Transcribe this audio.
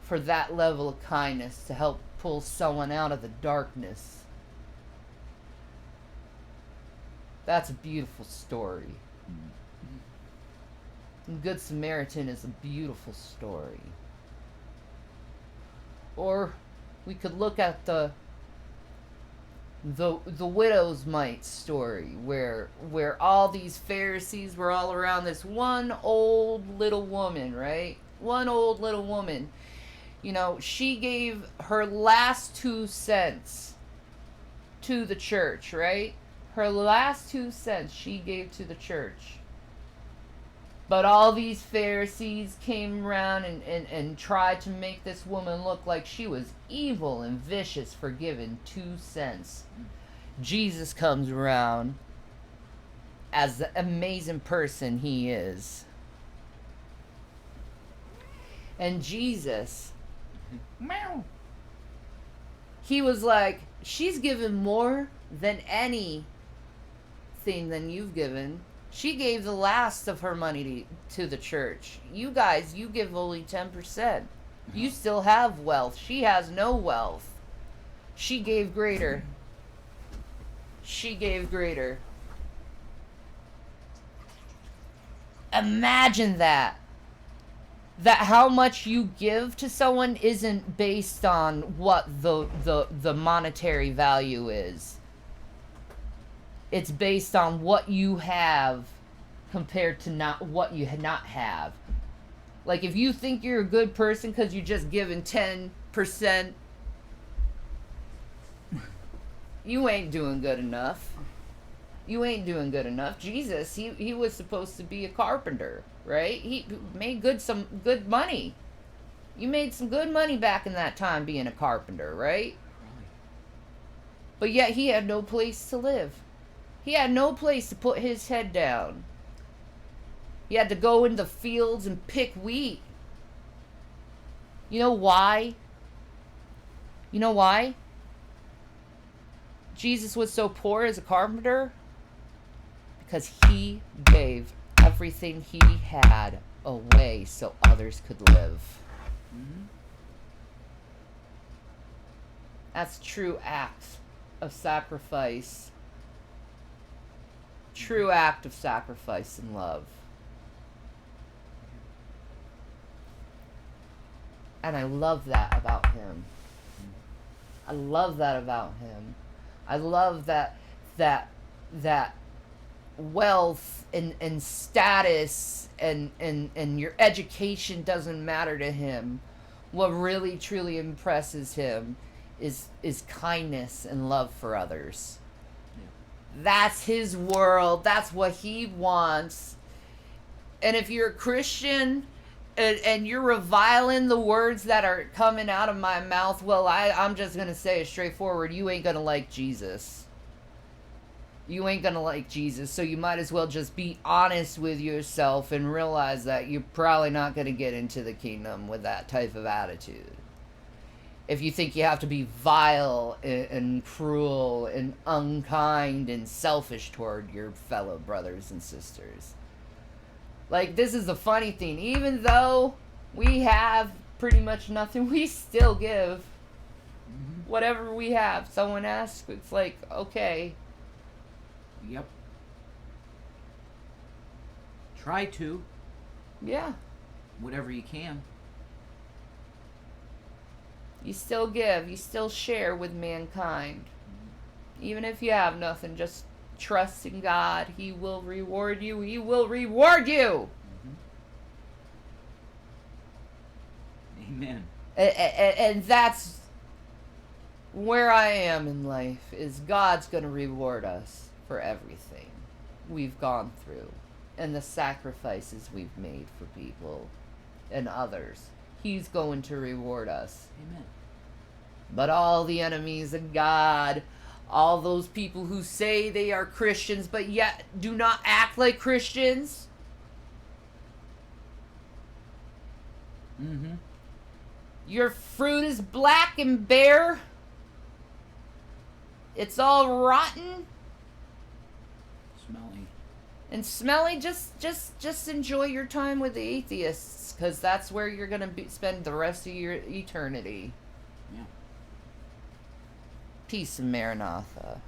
for that level of kindness to help pull someone out of the darkness. That's a beautiful story. And Good Samaritan is a beautiful story. Or we could look at the widow's mite story, where all these Pharisees were all around this one old little woman, right? One old little woman. You know, she gave her last 2 cents to the church, right? Her last 2 cents she gave to the church. But all these Pharisees came around and tried to make this woman look like she was evil and vicious for giving 2 cents. Jesus comes around as the amazing person he is. And Jesus, he was like, she's given more than anything than you've given. She gave the last of her money to the church. You guys, you give only 10%. You still have wealth. She has no wealth. She gave greater. She gave greater. Imagine that. That how much you give to someone isn't based on what the monetary value is. It's based on what you have compared to not what you not have. Like, if you think you're a good person because you're just giving 10%, you ain't doing good enough. You ain't doing good enough. Jesus, he was supposed to be a carpenter, right? He made some good money. You made some good money back in that time being a carpenter, right? But yet he had no place to live. He had no place to put his head down. He had to go in the fields and pick wheat. You know why? You know why Jesus was so poor as a carpenter? Because he gave everything he had away so others could live. Mm-hmm. That's true act of sacrifice. True act of sacrifice and love. And I love that about him. I love that about him. I love that wealth and status and your education doesn't matter to him. What really truly impresses him is kindness and love for others. That's his world. That's what he wants. And if you're a Christian and you're reviling the words that are coming out of my mouth, well, I'm just going to say it straightforward. You ain't going to like Jesus. You ain't going to like Jesus. So you might as well just be honest with yourself and realize that you're probably not going to get into the kingdom with that type of attitude. If you think you have to be vile and cruel and unkind and selfish toward your fellow brothers and sisters. Like, this is the funny thing. Even though we have pretty much nothing, we still give. Whatever we have. Someone asks, it's like, okay. Yep. Try to. Yeah. Whatever you can. You still give. You still share with mankind. Even if you have nothing, just trust in God. He will reward you. He will reward you. Amen. And that's where I am in life, is God's going to reward us for everything we've gone through and the sacrifices we've made for people and others. He's going to reward us. Amen. But all the enemies of God, all those people who say they are Christians but yet do not act like Christians, your fruit is black and bare. It's all rotten. Smelly. And Smelly, just enjoy your time with the atheists, because that's where you're gonna spend the rest of your eternity. Yeah. Peace and Maranatha.